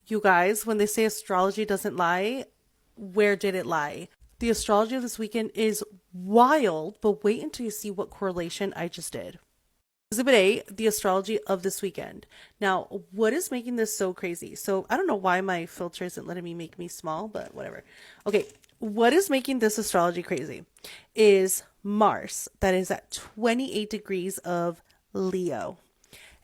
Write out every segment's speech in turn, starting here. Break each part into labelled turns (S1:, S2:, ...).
S1: You guys, when they say astrology doesn't lie, where did it lie? The astrology of this weekend is wild, but wait until you see what correlation I just did. Exhibit A, the astrology of this weekend. Now, what is making this so crazy? So, I don't know why my filter isn't letting me make me small, but whatever. Okay, what is making this astrology crazy is Mars, that is at 28 degrees of Leo.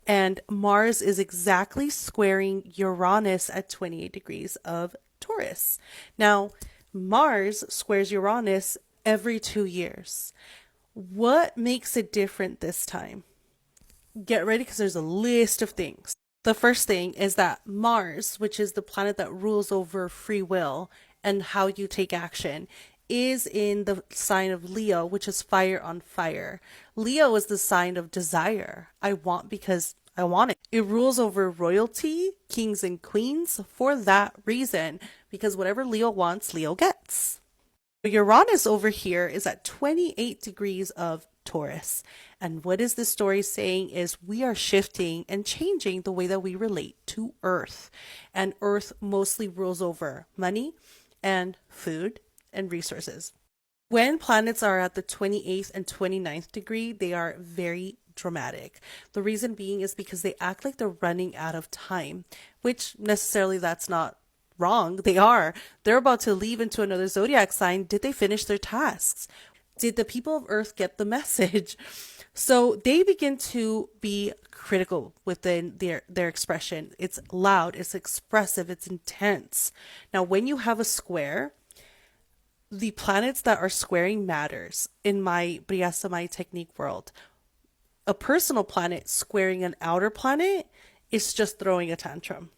S1: And Mars is exactly squaring Uranus at 28 degrees of Taurus. Now, Mars squares Uranus every 2 years. What makes it different this time? Get ready because there's a list of things. The first thing is that Mars, which is the planet that rules over free will and how you take action, is in the sign of Leo, which is fire on fire. Leo is the sign of desire. I want because I want it. It rules over royalty, kings and queens for that reason, because whatever Leo wants, Leo gets. Uranus over here is at 28 degrees of Taurus. And what is this story saying is we are shifting and changing the way that we relate to Earth. And Earth mostly rules over money and food and resources. When planets are at the 28th and 29th degree, they are very dramatic. The reason being is because they act like they're running out of time, which necessarily that's not wrong. They are. They're about to leave into another zodiac sign. Did they finish their tasks? Did the people of Earth get the message? So they begin to be critical within their expression. It's loud, it's expressive, it's intense. Now, when you have a square, the planets that are squaring matters in my Briasamai technique world. A personal planet squaring an outer planet is just throwing a tantrum.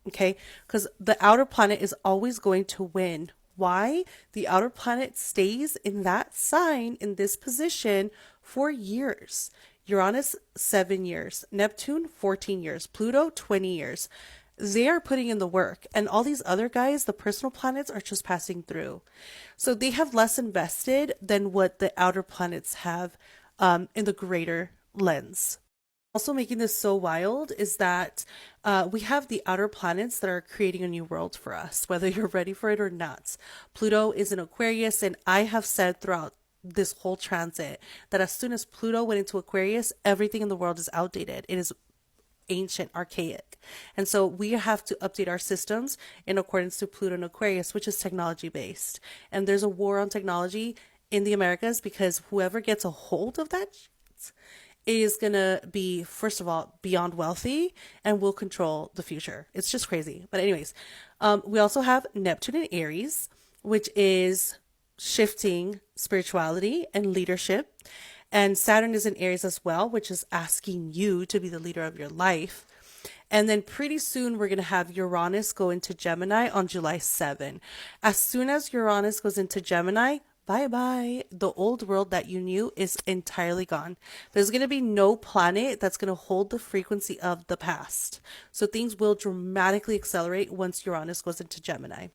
S1: Okay? Because the outer planet is always going to win. Why? The outer planet stays in that sign, in this position, for years. Uranus, 7 years. Neptune, 14 years. Pluto, 20 years. They are putting in the work. And all these other guys, the personal planets, are just passing through. So they have less invested than what the outer planets have in the greater lens. Also making this so wild is that we have the outer planets that are creating a new world for us, whether you're ready for it or not. Pluto is in Aquarius, and I have said throughout this whole transit that as soon as Pluto went into Aquarius, everything in the world is outdated. It is ancient, archaic. And so we have to update our systems in accordance to Pluto and Aquarius, which is technology based. And there's a war on technology in the Americas because whoever gets a hold of that is going to be, first of all, beyond wealthy and will control the future. It's just crazy. But anyways, we also have Neptune in Aries, which is shifting spirituality and leadership. And Saturn is in Aries as well, which is asking you to be the leader of your life. And then pretty soon we're going to have Uranus go into Gemini on July 7. As soon as Uranus goes into Gemini, bye bye. The old world that you knew is entirely gone. There's going to be no planet that's going to hold the frequency of the past. So things will dramatically accelerate once Uranus goes into Gemini.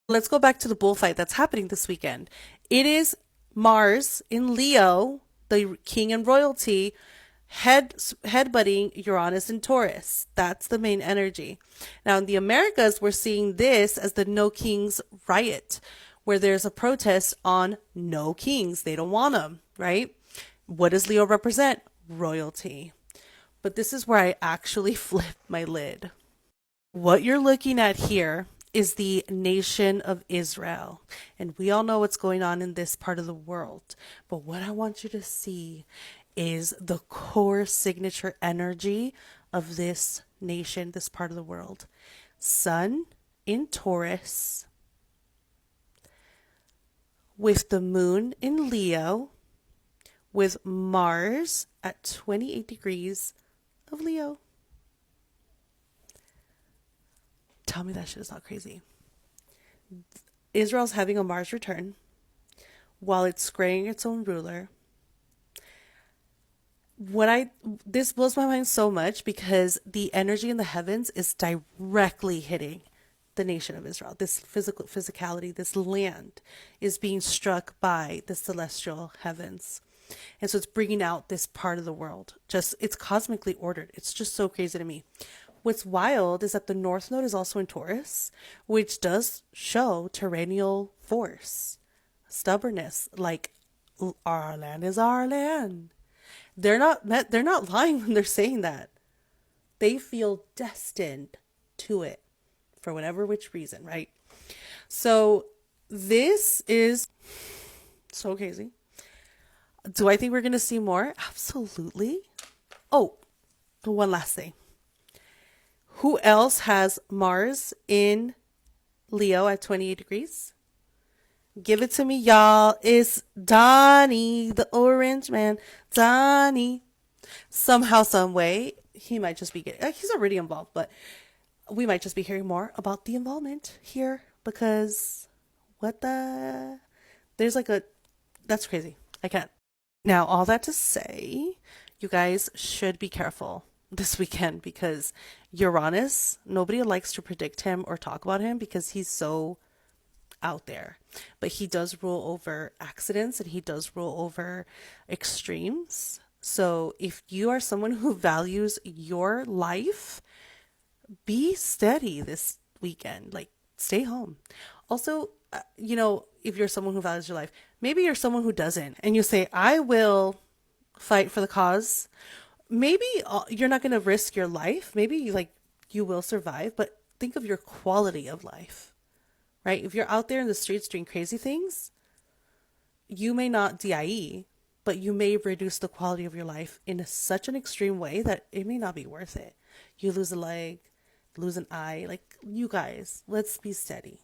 S1: Let's go back to the bullfight that's happening this weekend. It is Mars in Leo, the king and royalty, headbutting Uranus and Taurus. That's the main energy. Now in the Americas, we're seeing this as the No Kings riot, where there's a protest on no kings. They don't want them, right? What does Leo represent? Royalty. But this is where I actually flip my lid. What you're looking at here is the nation of Israel. And we all know what's going on in this part of the world. But what I want you to see is the core signature energy of this nation, this part of the world. Sun in Taurus, with the moon in Leo, with Mars at 28 degrees of Leo. Tell me that shit is not crazy. Israel's having a Mars return while it's squaring its own ruler. This blows my mind so much because the energy in the heavens is directly hitting the nation of Israel. This physicality, this land is being struck by the celestial heavens. And so it's bringing out this part of the world. It's cosmically ordered. It's just so crazy to me. What's wild is that the North Node is also in Taurus, which does show tyrannical force, stubbornness. Like, our land is our land. They're not lying when they're saying that. They feel destined to it for whatever which reason, right? So this is so crazy. Do I think we're going to see more? Absolutely. Oh, one last thing. Who else has Mars in Leo at 28 degrees? Give it to me, y'all. It's Donnie, the orange man. Donnie. Somehow, some way, he might just be getting, he's already involved, but we might just be hearing more about the involvement here because there's like that's crazy. I can't. Now, all that to say, you guys should be careful this weekend because Uranus, nobody likes to predict him or talk about him because he's so out there. But he does rule over accidents and he does rule over extremes. So if you are someone who values your life, be steady this weekend. Like, stay home. Also, if you're someone who values your life, maybe you're someone who doesn't, and you say, I will fight for the cause. Maybe you're not going to risk your life. Maybe you will survive, but think of your quality of life, right? If you're out there in the streets doing crazy things, you may not DIE, but you may reduce the quality of your life in such an extreme way that it may not be worth it. You lose a leg, lose an eye. Like, you guys, let's be steady.